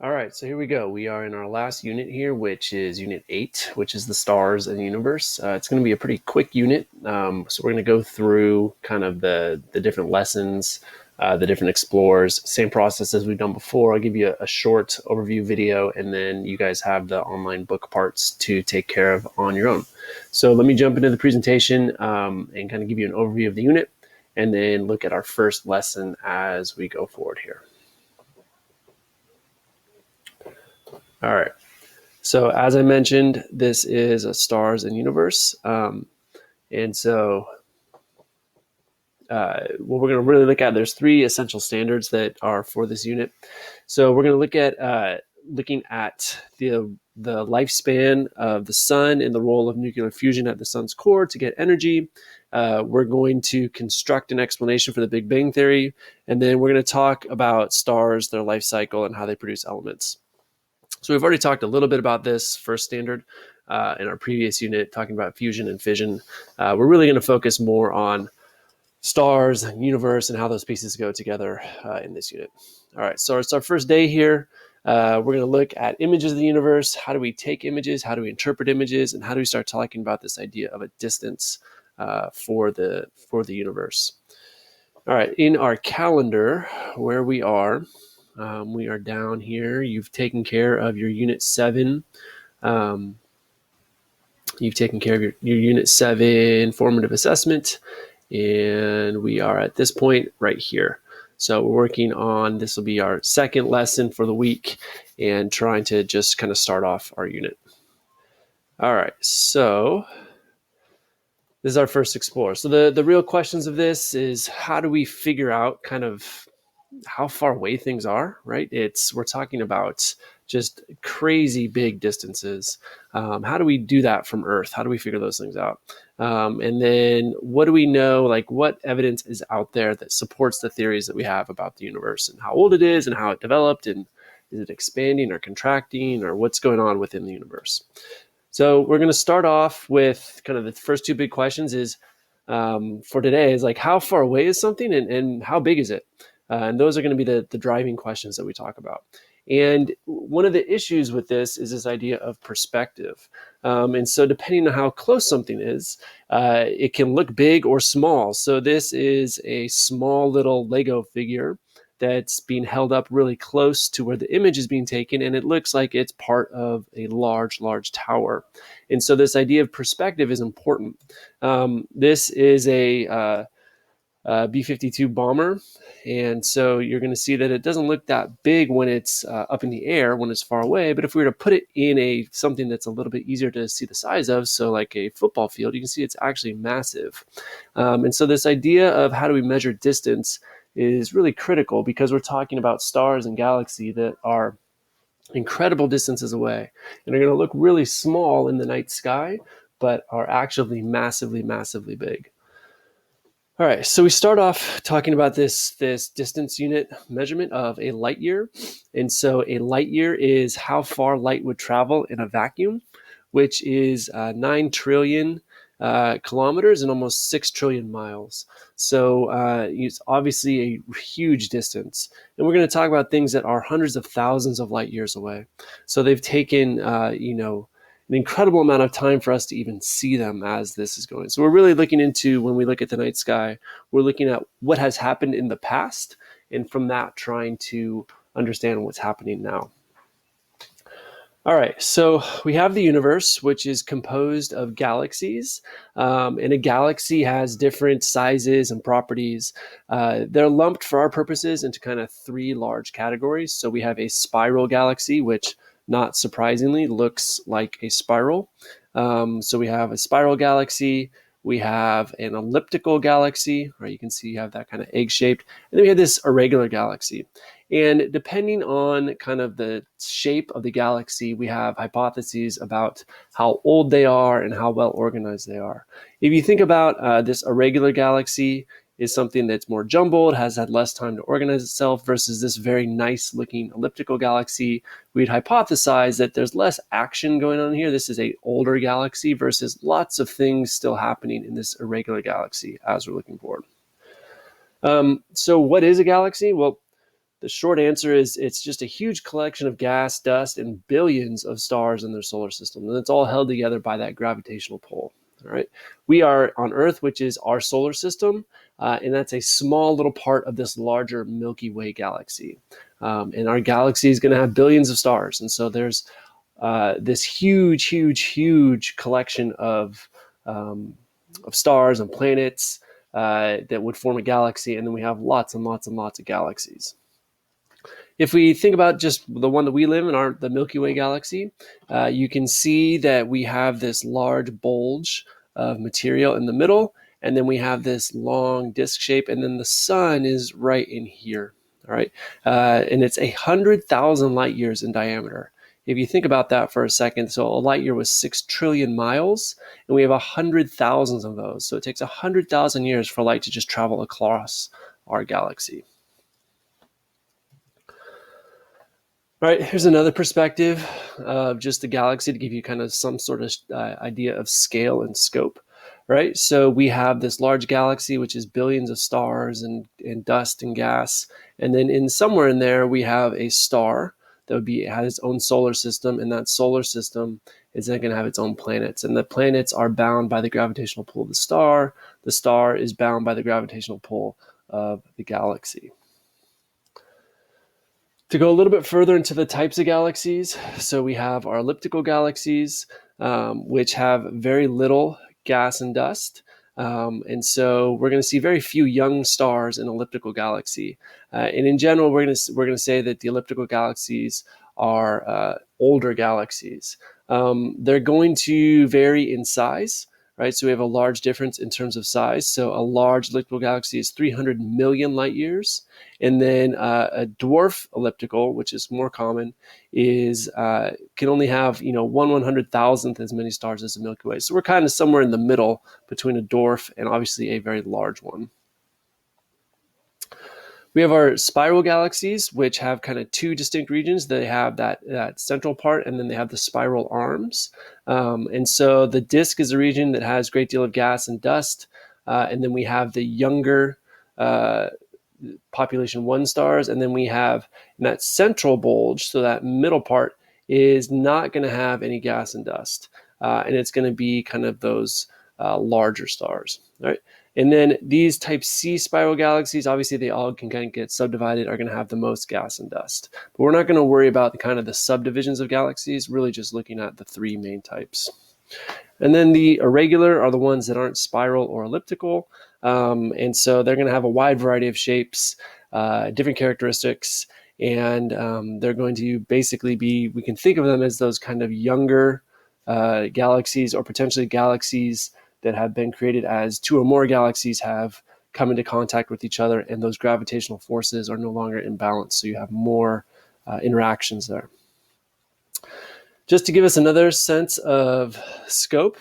All right, so here we go. We are in our last unit here, which is Unit 8, which is the stars and the universe. It's going to be a pretty quick unit. So we're going to go through kind of the different lessons, the different explorers, same process as we've done before. I'll give you a short overview video, and then you guys have the online book parts to take care of on your own. So let me jump into the presentation and kind of give you an overview of the unit, and then look at our first lesson as we go forward here. All right. So as I mentioned, this is a stars and universe. And so what we're going to really look at, there's three essential standards that are for this unit. So we're going to look at looking at the lifespan of the sun and the role of nuclear fusion at the sun's core to get energy. We're going to construct an explanation for the Big Bang Theory, and then we're going to talk about stars, their life cycle, and how they produce elements. So we've already talked a little bit about this first standard in our previous unit, talking about fusion and fission. We're really going to focus more on stars and universe and how those pieces go together in this unit. All right, so it's our first day here. We're going to look at images of the universe. How do we take images? How do we interpret images? And how do we start talking about this idea of a distance for the universe? All right, in our calendar, where we are down here. You've taken care of your Unit 7. You've taken care of your Unit 7 formative assessment, and we are at this point right here. So we're working on, this will be our second lesson for the week, and trying to just kind of start off our unit. All right, so this is our first explore. So the real questions of this is, how do we figure out kind of how far away things are, right? We're talking about just crazy big distances. How do we do that from Earth? How do we figure those things out? And then what do we know, like what evidence is out there that supports the theories that we have about the universe and how old it is and how it developed, and is it expanding or contracting, or what's going on within the universe? So we're going to start off with kind of the first two big questions is for today is like, how far away is something, and how big is it? And those are going to be the driving questions that we talk about. And one of the issues with this is this idea of perspective. And so depending on how close something is, it can look big or small. So this is a small little Lego figure that's being held up really close to where the image is being taken, and it looks like it's part of a large tower. And so this idea of perspective is important. This is a B-52 bomber, and so you're going to see that it doesn't look that big when it's up in the air, when it's far away. But if we were to put it in something that's a little bit easier to see the size of, so like a football field, you can see it's actually massive. And so this idea of how do we measure distance is really critical, because we're talking about stars and galaxy that are incredible distances away, and are going to look really small in the night sky, but are actually massively big. All right, so we start off talking about this distance unit measurement of a light year. And so a light year is how far light would travel in a vacuum, which is 9 trillion kilometers and almost 6 trillion miles. So it's obviously a huge distance. And we're going to talk about things that are hundreds of thousands of light years away. So they've taken, an incredible amount of time for us to even see them as this is going. So we're really looking into, when we look at the night sky, we're looking at what has happened in the past, and from that trying to understand what's happening now. All right, so we have the universe, which is composed of galaxies, and a galaxy has different sizes and properties. They're lumped for our purposes into kind of three large categories. So we have a spiral galaxy, which not surprisingly looks like a spiral. So we have a spiral galaxy, we have an elliptical galaxy, right? You can see you have that kind of egg-shaped, and then we have this irregular galaxy. And depending on kind of the shape of the galaxy, we have hypotheses about how old they are and how well organized they are. If you think about this irregular galaxy is something that's more jumbled, has had less time to organize itself, versus this very nice looking elliptical galaxy, we'd hypothesize that there's less action going on here. This is an older galaxy versus lots of things still happening in this irregular galaxy as we're looking forward. So what is a galaxy? Well, The short answer is it's just a huge collection of gas, dust, and billions of stars in their solar system. And it's all held together by that gravitational pull. All right. We are on Earth, which is our solar system, and that's a small little part of this larger Milky Way galaxy. And our galaxy is going to have billions of stars. And so there's this huge collection of stars and planets that would form a galaxy. And then we have lots and lots and lots of galaxies. If we think about just the one that we live in, the Milky Way galaxy, you can see that we have this large bulge of material in the middle, and then we have this long disk shape, and then the sun is right in here. All right, and it's 100,000 light years in diameter. If you think about that for a second, so a light year was 6 trillion miles, and we have 100,000 of those. So it takes 100,000 years for light to just travel across our galaxy. All right, here's another perspective of just the galaxy to give you kind of some sort of idea of scale and scope, right? So we have this large galaxy, which is billions of stars and dust and gas. And then somewhere in there, we have a star that has its own solar system. And that solar system is then going to have its own planets. And the planets are bound by the gravitational pull of the star. The star is bound by the gravitational pull of the galaxy. To go a little bit further into the types of galaxies, so we have our elliptical galaxies, which have very little gas and dust. And so we're going to see very few young stars in elliptical galaxy. And in general, we're going to say that the elliptical galaxies are older galaxies. They're going to vary in size. Right, so we have a large difference in terms of size. So a large elliptical galaxy is 300 million light years, and then a dwarf elliptical, which is more common, can only have 1/100,000th as many stars as the Milky Way. So we're kind of somewhere in the middle between a dwarf and obviously a very large one. We have our spiral galaxies, which have kind of two distinct regions. They have that central part, and then they have the spiral arms. And so the disk is a region that has a great deal of gas and dust. And then we have the younger population 1 stars. And then we have that central bulge, so that middle part is not going to have any gas and dust. And it's going to be kind of those larger stars, right? And then these type C spiral galaxies, obviously they all can kind of get subdivided, are going to have the most gas and dust. But we're not going to worry about the subdivisions of galaxies, really just looking at the 3 main types. And then the irregular are the ones that aren't spiral or elliptical. And so they're going to have a wide variety of shapes, different characteristics, and they're going to basically we can think of them as those kind of younger galaxies, or potentially galaxies that have been created as 2 or more galaxies have come into contact with each other, and those gravitational forces are no longer in balance. So you have more interactions there. Just to give us another sense of scope,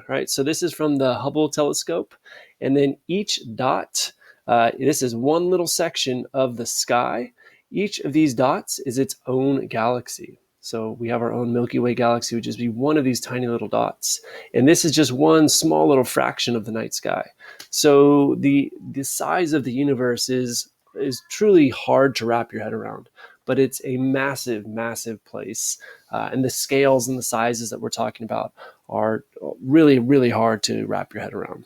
right? So this is from the Hubble telescope, and then each dot, this is one little section of the sky. Each of these dots is its own galaxy. So we have our own Milky Way galaxy, which is one of these tiny little dots. And this is just one small little fraction of the night sky. So the size of the universe is truly hard to wrap your head around, but it's a massive, massive place. And the scales and the sizes that we're talking about are really, really hard to wrap your head around.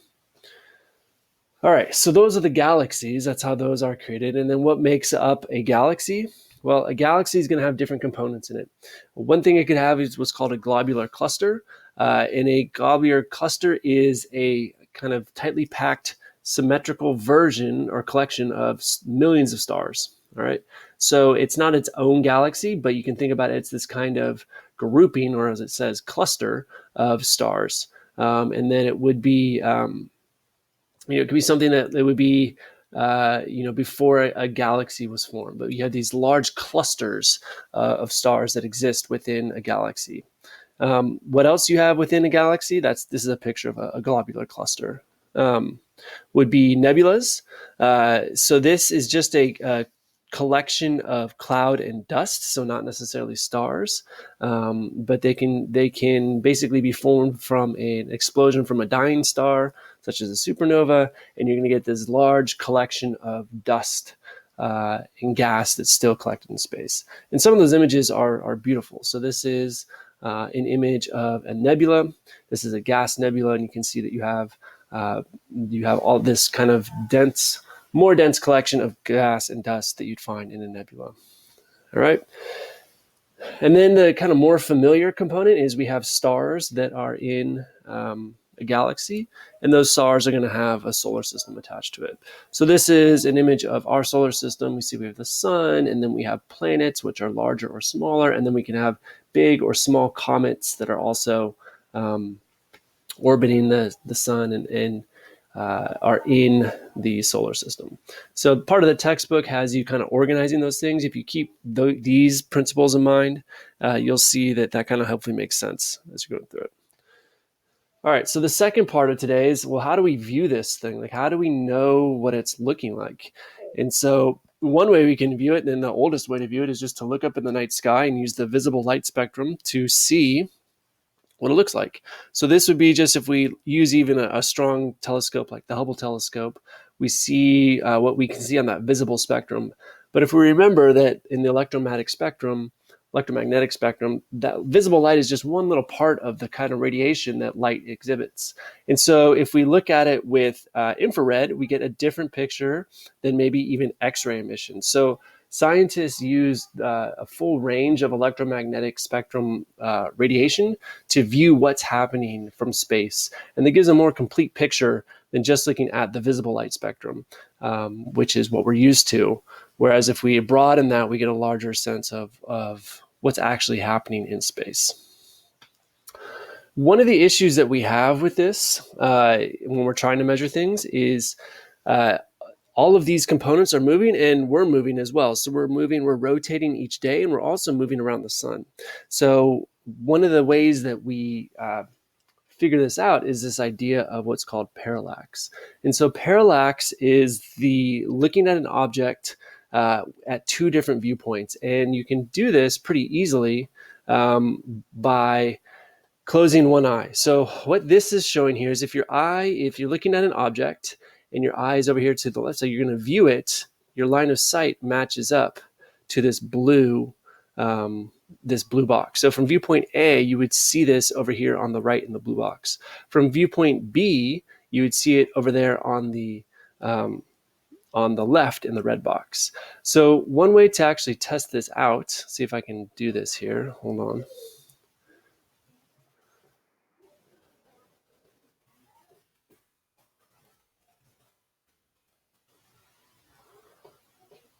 All right, so those are the galaxies. That's how those are created. And then what makes up a galaxy? Well, a galaxy is going to have different components in it. One thing it could have is what's called a globular cluster. And a globular cluster is a kind of tightly packed symmetrical version or collection of millions of stars. All right. So it's not its own galaxy, but you can think about it as this kind of grouping, or as it says, cluster of stars. And then it would be, it could be something that it would be, before a galaxy was formed. But you have these large clusters of stars that exist within a galaxy. What else you have within a galaxy? This is a picture of a globular cluster. Would be nebulas. So this is just a collection of cloud and dust, so not necessarily stars, but they can basically be formed from an explosion from a dying star, such as a supernova, and you're going to get this large collection of dust and gas that's still collected in space. And some of those images are beautiful. So this is an image of a nebula. This is a gas nebula, and you can see that you have all this kind of more dense collection of gas and dust that you'd find in a nebula. All right. And then the kind of more familiar component is we have stars that are in a galaxy, and those stars are going to have a solar system attached to it. So this is an image of our solar system. We see we have the sun, and then we have planets, which are larger or smaller, and then we can have big or small comets that are also orbiting the sun and are in the solar system. So part of the textbook has you kind of organizing those things. If you keep these principles in mind, you'll see that kind of hopefully makes sense as you're going through it. All right, so the second part of today is, well, how do we view this thing? Like, how do we know what it's looking like? And so one way we can view it, and the oldest way to view it, is just to look up in the night sky and use the visible light spectrum to see what it looks like. So this would be just if we use even a strong telescope like the Hubble telescope, we see what we can see on that visible spectrum. But if we remember that in the electromagnetic spectrum, that visible light is just one little part of the kind of radiation that light exhibits. And so if we look at it with infrared, we get a different picture than maybe even X-ray emission. So scientists use a full range of electromagnetic spectrum radiation to view what's happening from space. And that gives a more complete picture than just looking at the visible light spectrum, which is what we're used to. Whereas if we broaden that, we get a larger sense of what's actually happening in space. One of the issues that we have with this when we're trying to measure things is all of these components are moving, and we're moving as well. So we're rotating each day, and we're also moving around the sun. So one of the ways that we figure this out is this idea of what's called parallax. And so parallax is looking at an object at two different viewpoints. And you can do this pretty easily by closing one eye. So what this is showing here is if you're looking at an object and your eye is over here to the left, so you're going to view it, your line of sight matches up to this blue box. So from viewpoint A, you would see this over here on the right in the blue box. From viewpoint B, you would see it over there on the left in the red box. So one way to actually test this out, see if I can do this here. Hold on.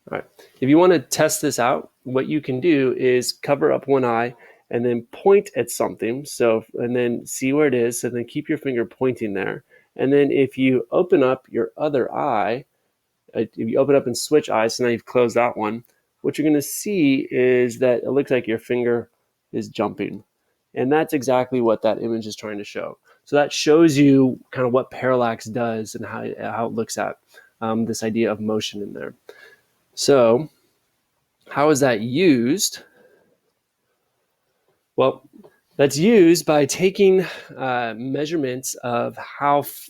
All right. If you want to test this out, what you can do is cover up one eye and then point at something. And then see where it is. So then keep your finger pointing there. And then if you open up your other eye, if you open up and switch eyes, so now you've closed that one, what you're going to see is that it looks like your finger is jumping. And that's exactly what that image is trying to show. So that shows you kind of what parallax does and how it looks at this idea of motion in there. So how is that used? Well, that's used by taking measurements of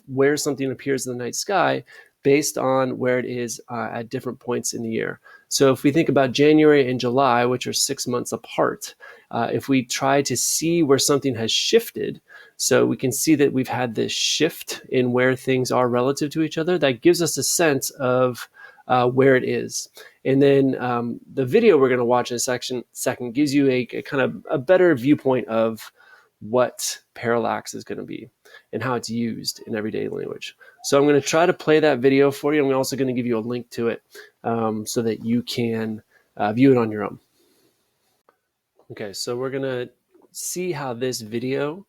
where something appears in the night sky based on where it is at different points in the year. So if we think about January and July, which are 6 months apart, if we try to see where something has shifted, so we can see that we've had this shift in where things are relative to each other, that gives us a sense of where it is. And then the video we're going to watch in a second gives you a kind of a better viewpoint of what parallax is going to be and how it's used in everyday language. So I'm going to try to play that video for you. I'm also going to give you a link to it so that you can view it on your own. Okay, so we're going to see how this video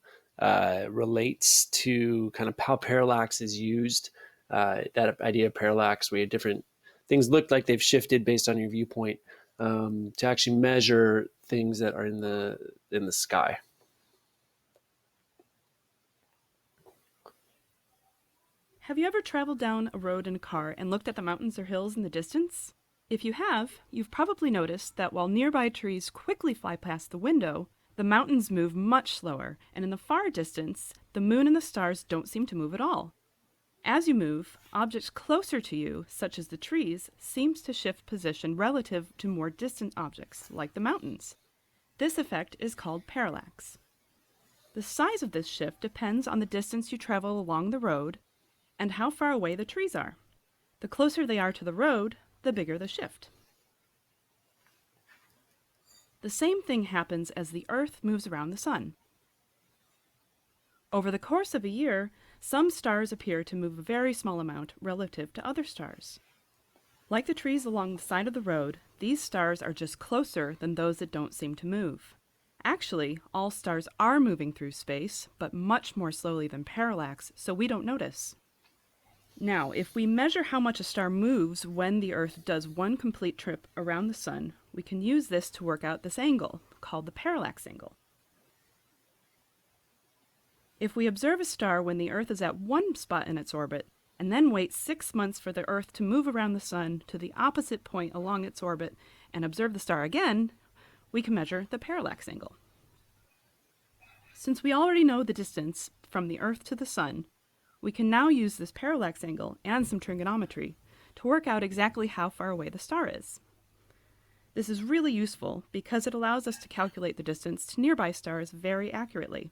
relates to kind of how parallax is used. That idea of parallax, where different things look like they've shifted based on your viewpoint, to actually measure things that are in the sky. Have you ever traveled down a road in a car and looked at the mountains or hills in the distance? If you have, you've probably noticed that while nearby trees quickly fly past the window, the mountains move much slower, and in the far distance, the moon and the stars don't seem to move at all. As you move, objects closer to you, such as the trees, seems to shift position relative to more distant objects, like the mountains. This effect is called parallax. The size of this shift depends on the distance you travel along the road and how far away the trees are. The closer they are to the road, the bigger the shift. The same thing happens as the Earth moves around the Sun. Over the course of a year, some stars appear to move a very small amount relative to other stars. Like the trees along the side of the road, these stars are just closer than those that don't seem to move. Actually, all stars are moving through space, but much more slowly than parallax, so we don't notice. Now, if we measure how much a star moves when the Earth does one complete trip around the Sun, we can use this to work out this angle, called the parallax angle. If we observe a star when the Earth is at one spot in its orbit, and then wait 6 months for the Earth to move around the Sun to the opposite point along its orbit and observe the star again, we can measure the parallax angle. Since we already know the distance from the Earth to the Sun, we can now use this parallax angle and some trigonometry to work out exactly how far away the star is. This is really useful because it allows us to calculate the distance to nearby stars very accurately.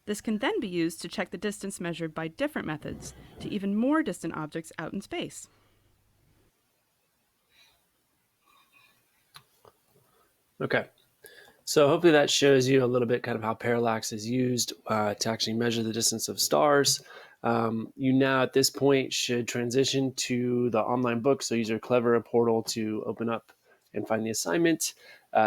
This can then be used to check the distance measured by different methods to even more distant objects out in space. Okay, so hopefully that shows you a little bit kind of how parallax is used to actually measure the distance of stars. You now at this point should transition to the online book. So use your Clever portal to open up and find the assignment.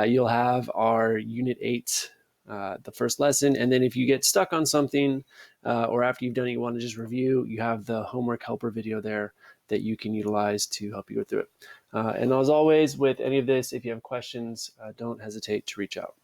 You'll have our Unit 8, the first lesson. And then if you get stuck on something or after you've done it, you want to just review, you have the homework helper video there that you can utilize to help you go through it. And as always, with any of this, if you have questions, don't hesitate to reach out.